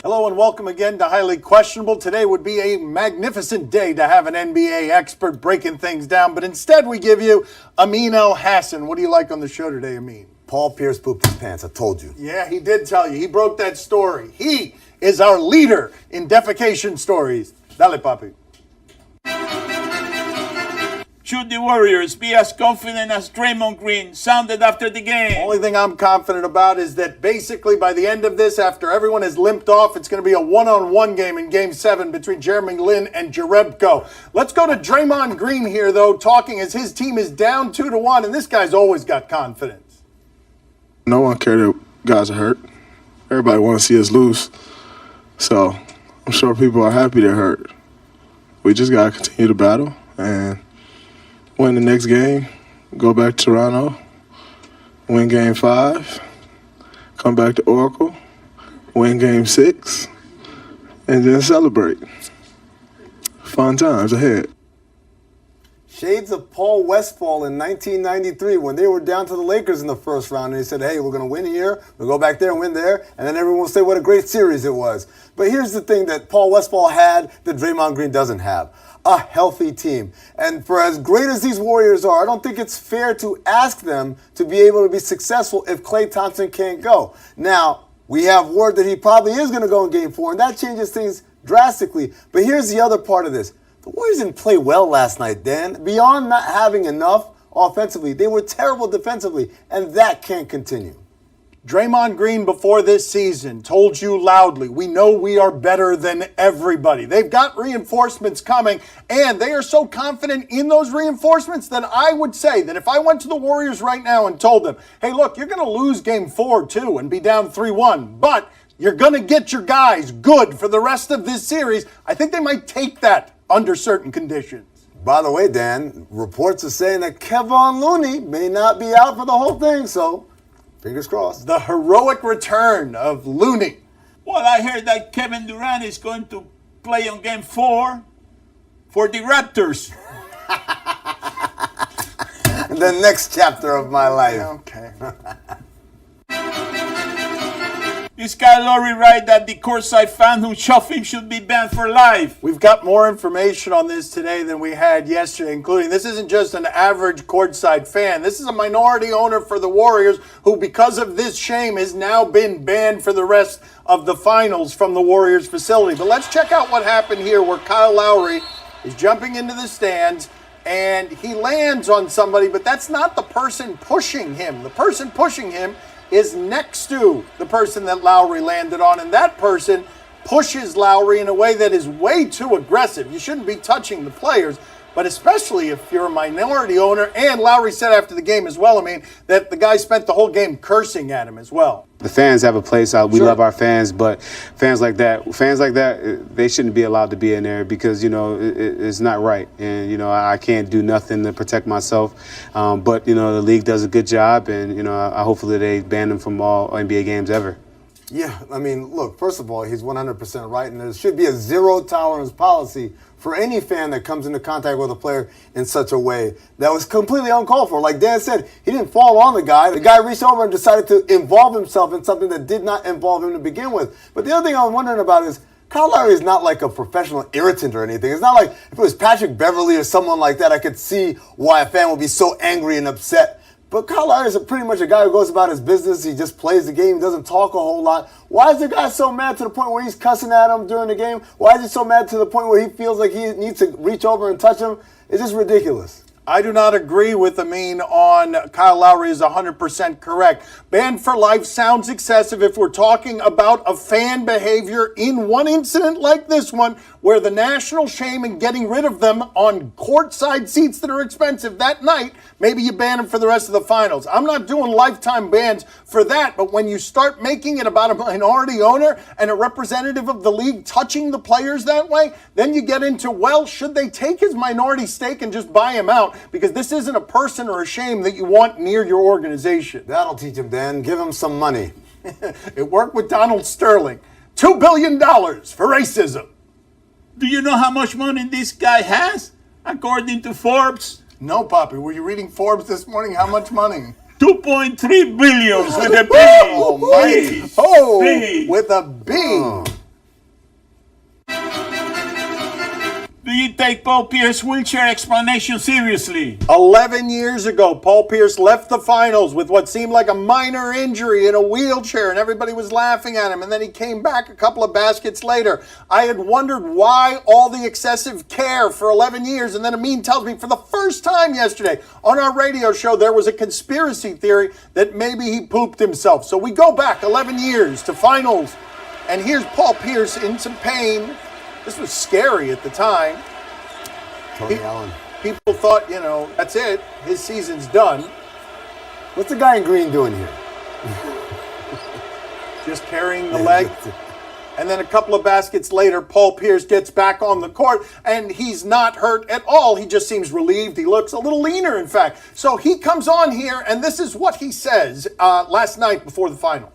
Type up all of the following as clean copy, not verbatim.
Hello and welcome again to Highly Questionable. Today would be a magnificent day to have an NBA expert breaking things down, but instead we give you Amin Elhassan. What do you like on the show today, Amin? Paul Pierce pooped his pants. I told you. Yeah, he did tell you. He broke that story. He is our leader in defecation stories. Dale, papi. Should the Warriors be as confident as Draymond Green sounded after the game? Only thing I'm confident about is that basically by the end of this, after everyone has limped off, it's going to be a one-on-one game in Game 7 between Jeremy Lin and Jerebko. Let's go to Draymond Green here, though, talking as his team is down 2-1, and this guy's always got confidence. No one cares that guys are hurt. Everybody wants to see us lose. So I'm sure people are happy they're hurt. We just got to continue to battle and win the next game, go back to Toronto, win Game 5, come back to Oracle, win Game 6, and then celebrate. Fun times ahead. Shades of Paul Westphal in 1993 when they were down to the Lakers in the first round and they said, hey, we're going to win here, we'll go back there and win there, and then everyone will say what a great series it was. But here's the thing that Paul Westphal had that Draymond Green doesn't have. A healthy team. And for as great as these Warriors are, I don't think it's fair to ask them to be able to be successful if Klay Thompson can't go. Now, we have word that he probably is going to go in Game 4, and that changes things drastically. But here's the other part of this. The Warriors didn't play well last night, Dan. Beyond not having enough offensively, they were terrible defensively, and that can't continue. Draymond Green before this season told you loudly, we know we are better than everybody. They've got reinforcements coming, and they are so confident in those reinforcements that I would say that if I went to the Warriors right now and told them, hey, look, you're going to lose Game 4 too and be down 3-1, but you're going to get your guys good for the rest of this series, I think they might take that under certain conditions. By the way, Dan, reports are saying that Kevon Looney may not be out for the whole thing, so fingers crossed. The heroic return of Looney. Well, I heard that Kevin Durant is going to play on Game 4 for the Raptors. The next chapter of my life. Okay. Is Kyle Lowry right that the courtside fan who shoved him should be banned for life? We've got more information on this today than we had yesterday, including this isn't just an average courtside fan. This is a minority owner for the Warriors who, because of this shame, has now been banned for the rest of the finals from the Warriors facility. But let's check out what happened here where Kyle Lowry is jumping into the stands and he lands on somebody, but that's not the person pushing him. The person pushing him is next to the person that Lowry landed on, and that person pushes Lowry in a way that is way too aggressive. You shouldn't be touching the players, but especially if you're a minority owner. And Lowry said after the game as well, I mean, that the guy spent the whole game cursing at him as well. The fans have a place out. We Sure. love our fans, but fans like that, they shouldn't be allowed to be in there because, it's not right. And, I can't do nothing to protect myself. But, the league does a good job, and, hopefully they ban him from all NBA games ever. Yeah, I mean, look, first of all, he's 100% right, and there should be a zero-tolerance policy for any fan that comes into contact with a player in such a way that was completely uncalled for. Like Dan said, he didn't fall on the guy. The guy reached over and decided to involve himself in something that did not involve him to begin with. But the other thing I'm wondering about is, Kyle Lowry is not like a professional irritant or anything. It's not like if it was Patrick Beverley or someone like that, I could see why a fan would be so angry and upset. But Kyle Lowry is pretty much a guy who goes about his business. He just plays the game, doesn't talk a whole lot. Why is the guy so mad to the point where he's cussing at him during the game? Why is he so mad to the point where he feels like he needs to reach over and touch him? It's just ridiculous. I do not agree with Amin on Kyle Lowry is 100% correct. Banned for life sounds excessive if we're talking about a fan behavior in one incident like this one, where the national shame in getting rid of them on courtside seats that are expensive that night, maybe you ban them for the rest of the finals. I'm not doing lifetime bans for that, but when you start making it about a minority owner and a representative of the league touching the players that way, then you get into, well, should they take his minority stake and just buy him out? Because this isn't a person or a shame that you want near your organization. That'll teach him, Dan. Give him some money. It worked with Donald Sterling. $2 billion for racism. Do you know how much money this guy has? According to Forbes, No, Poppy. Were you reading Forbes this morning? How much money? 2.3 billion with a B. Almighty. Oh, B. with a B. Do you take Paul Pierce's wheelchair explanation seriously? 11 years ago, Paul Pierce left the finals with what seemed like a minor injury in a wheelchair, and everybody was laughing at him. And then he came back a couple of baskets later. I had wondered why all the excessive care for 11 years. And then Amin tells me for the first time yesterday on our radio show, there was a conspiracy theory that maybe he pooped himself. So we go back 11 years to finals, and here's Paul Pierce in some pain. This was scary at the time. Tony Allen. People thought, that's it. His season's done. What's the guy in green doing here? Just carrying the leg. And then a couple of baskets later, Paul Pierce gets back on the court, and he's not hurt at all. He just seems relieved. He looks a little leaner, in fact. So he comes on here, and this is what he says last night before the final.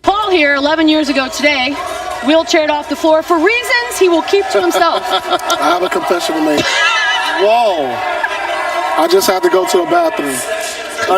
Paul here, 11 years ago today, wheelchaired off the floor for reasons he will keep to himself. I have a confession to make. Whoa. I just had to go to the bathroom.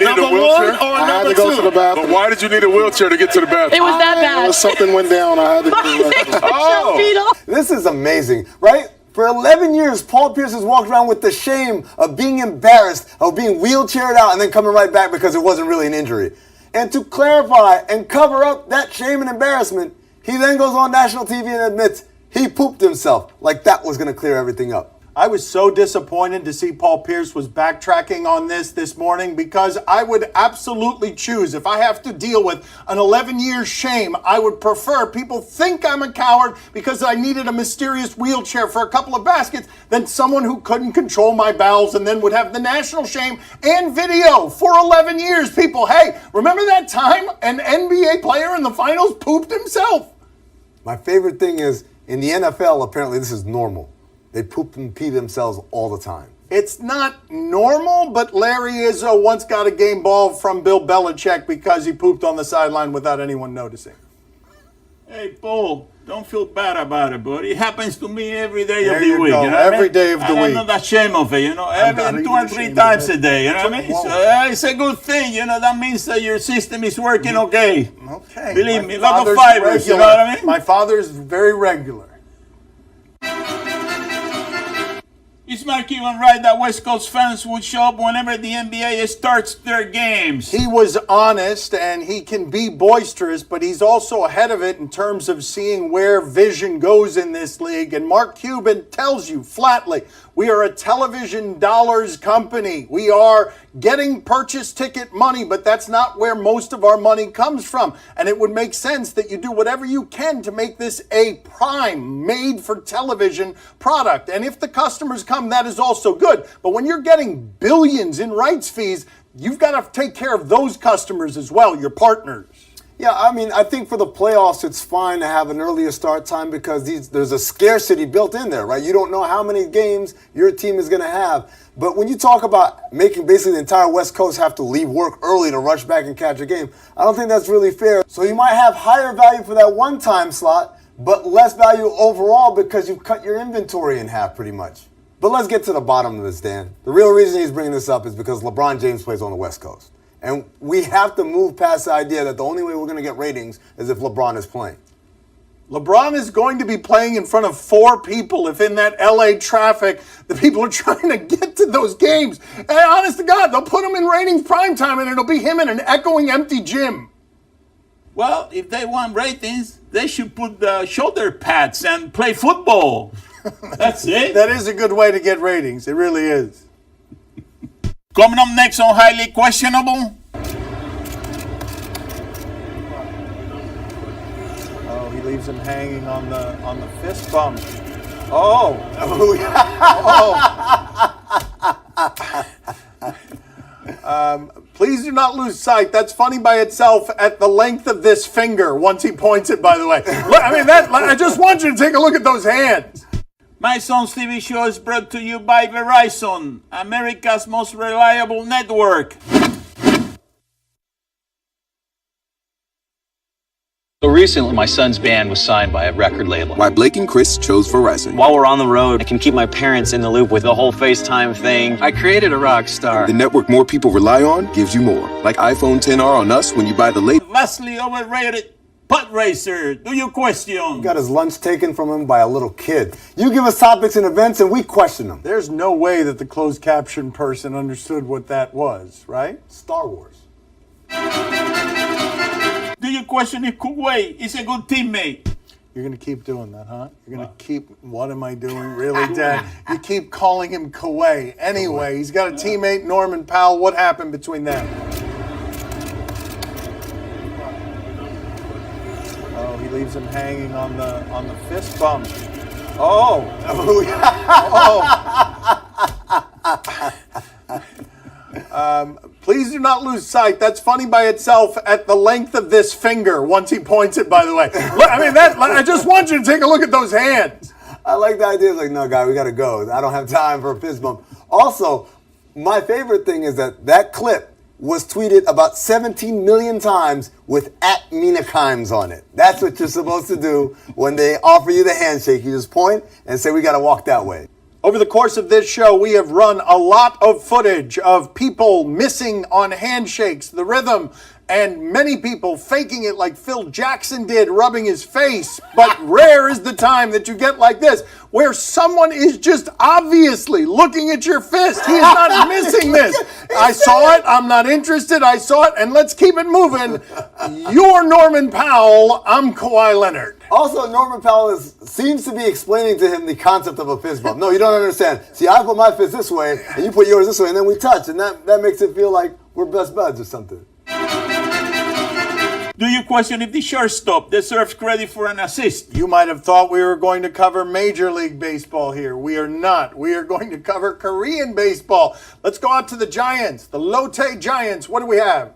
Number one or I had number to go two? to the bathroom. But why did you need a wheelchair to get to the bathroom? It was that bad. Something went down. I had to go to the bathroom. Oh. This is amazing, right? For 11 years, Paul Pierce has walked around with the shame of being embarrassed, of being wheelchaired out and then coming right back because it wasn't really an injury. And to clarify and cover up that shame and embarrassment, he then goes on national TV and admits he pooped himself, like that was going to clear everything up. I was so disappointed to see Paul Pierce was backtracking on this morning, because I would absolutely choose, if I have to deal with an 11-year shame, I would prefer people think I'm a coward because I needed a mysterious wheelchair for a couple of baskets than someone who couldn't control my bowels and then would have the national shame and video for 11 years. People, hey, remember that time an NBA player in the finals pooped himself? My favorite thing is, in the NFL, apparently this is normal. They poop and pee themselves all the time. It's not normal, but Larry Izzo once got a game ball from Bill Belichick because he pooped on the sideline without anyone noticing. Hey, Paul, don't feel bad about it, buddy. It happens to me every day There of the you week. go. You know what I Every mean? day of the and week. I'm not ashamed of it, I'm not Every even 2 and 3 ashamed of times it. a day, you know what I mean? Whoa. So, it's a good thing, That means that your system is working okay. Okay. Believe My me, a lot of father's fibers, you know what I mean? My father's very regular. Is Mark even right that West Coast fans would show up whenever the NBA starts their games? He was honest, and he can be boisterous, but he's also ahead of it in terms of seeing where vision goes in this league. And Mark Cuban tells you flatly, we are a television dollars company. We are getting purchase ticket money, but that's not where most of our money comes from. And it would make sense that you do whatever you can to make this a prime, made for television product. And if the customers come, that is also good. But when you're getting billions in rights fees, you've got to take care of those customers as well, your partners. Yeah, I think for the playoffs, it's fine to have an earlier start time because there's a scarcity built in there, right? You don't know how many games your team is going to have. But when you talk about making basically the entire West Coast have to leave work early to rush back and catch a game, I don't think that's really fair. So you might have higher value for that one-time slot, but less value overall because you've cut your inventory in half pretty much. But let's get to the bottom of this, Dan. The real reason he's bringing this up is because LeBron James plays on the West Coast. And we have to move past the idea that the only way we're going to get ratings is if LeBron is playing. LeBron is going to be playing in front of 4 people if in that LA traffic, the people are trying to get to those games. And honest to God, they'll put him in ratings primetime and it'll be him in an echoing empty gym. Well, if they want ratings, they should put the shoulder pads and play football. That's it. That is a good way to get ratings. It really is. Coming up next on Highly Questionable. Oh, he leaves him hanging on the fist bump. Oh. Please do not lose sight. That's funny by itself at the length of this finger once he points it, by the way. I just want you to take a look at those hands. My Son's TV show is brought to you by Verizon, America's most reliable network. The recently, my son's band was signed by a record label. Why Blake and Chris chose Verizon. While we're on the road, I can keep my parents in the loop with the whole FaceTime thing. I created a rock star. The network more people rely on gives you more. Like iPhone XR on us when you buy the latest. Vastly overrated putt racer. Do you question? Got his lunch taken from him by a little kid. You give us topics and events and we question them. There's no way that the closed caption person understood what that was, right? Star Wars. Do you question if Kuwait is a good teammate? You're going to keep doing that, huh? You're going to keep, what am I doing? Really, Dad? You keep calling him Kuwait. Anyway, he's got a teammate, Norman Powell. What happened between them? Oh, he leaves him hanging on the fist bump. Oh. Please do not lose sight. That's funny by itself at the length of this finger once he points it, by the way. I mean, I just want you to take a look at those hands. I like the idea. It's like, no, guy, we got to go. I don't have time for a fist bump. Also, my favorite thing is that clip was tweeted about 17 million times with @Mina Kimes on it. That's what you're supposed to do when they offer you the handshake. You just point and say, we got to walk that way. Over the course of this show, we have run a lot of footage of people missing on handshakes, the rhythm, and many people faking it like Phil Jackson did, rubbing his face. But rare is the time that you get like this, where someone is just obviously looking at your fist. He is not missing this. I saw it. I'm not interested. I saw it. And let's keep it moving. You're Norman Powell. I'm Kawhi Leonard. Also, Norman Powell seems to be explaining to him the concept of a fist bump. No, you don't understand. See, I put my fist this way, and you put yours this way, and then we touch, and that makes it feel like we're best buds or something. Do you question if the shortstop deserves credit for an assist? You might have thought we were going to cover Major League Baseball here. We are not. We are going to cover Korean baseball. Let's go out to the Giants, the Lotte Giants. What do we have?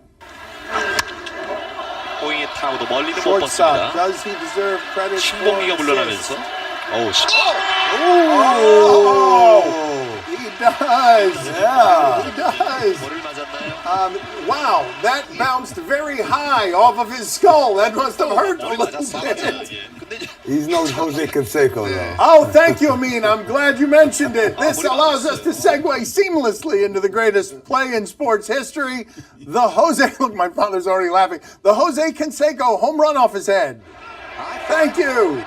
호잉의 타구도 멀리는 못 Shortstop. 봤습니다. Does he deserve credit for 신봉기가 assist? 물러나면서 He does. Yeah. He does. 볼을 맞았나요? Wow, that bounced very high off of his skull. That must have hurt a 머리 little 맞았어. bit. 근데 He's no Jose Canseco, though. Oh, thank you, Amin. I'm glad you mentioned it. This allows us to segue seamlessly into the greatest play in sports history. The Jose, look, my father's already laughing. The Jose Canseco home run off his head. Thank you.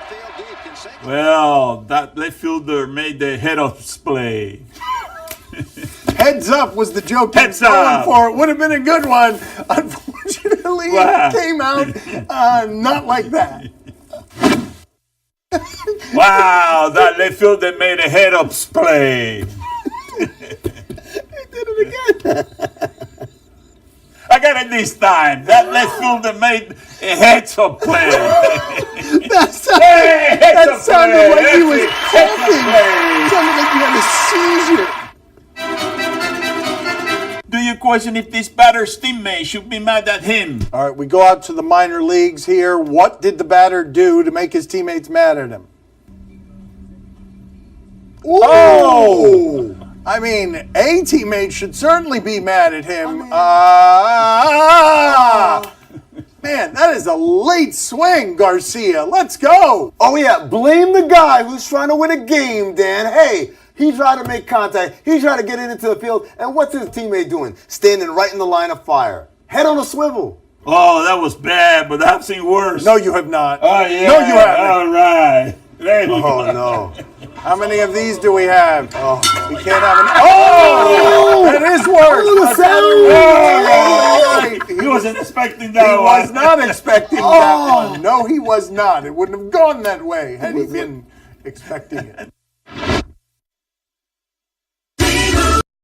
Well, that left fielder made the head-up play. Heads up was the joke he was Heads going up. for. It would have been a good one. Unfortunately, Wow. it came out not like that. Wow, that left fielder made a head-up play. He did it again. I got it this time. That left fielder made a heads-up play. That sounded like he was coughing. It sounded like he had a seizure. Do you question if this batter's teammate should be mad at him? All right, we go out to the minor leagues here. What did the batter do to make his teammates mad at him? Oh! I mean, a teammate should certainly be mad at him. Man, that is a late swing, Garcia. Let's go. Oh, yeah, blame the guy who's trying to win a game, Dan. Hey, he tried to make contact. He tried to get it into the field. And what's his teammate doing? Standing right in the line of fire. Head on a swivel. Oh, that was bad, but I've seen worse. No, you have not. Oh, yeah. No, you haven't. All right. There we go. Oh, no. How many of these do we have? Oh, we can't have an. Oh! That is worse. That's He wasn't expecting that He one. was not expecting that one. No, he was not. It wouldn't have gone that way had he been expecting it.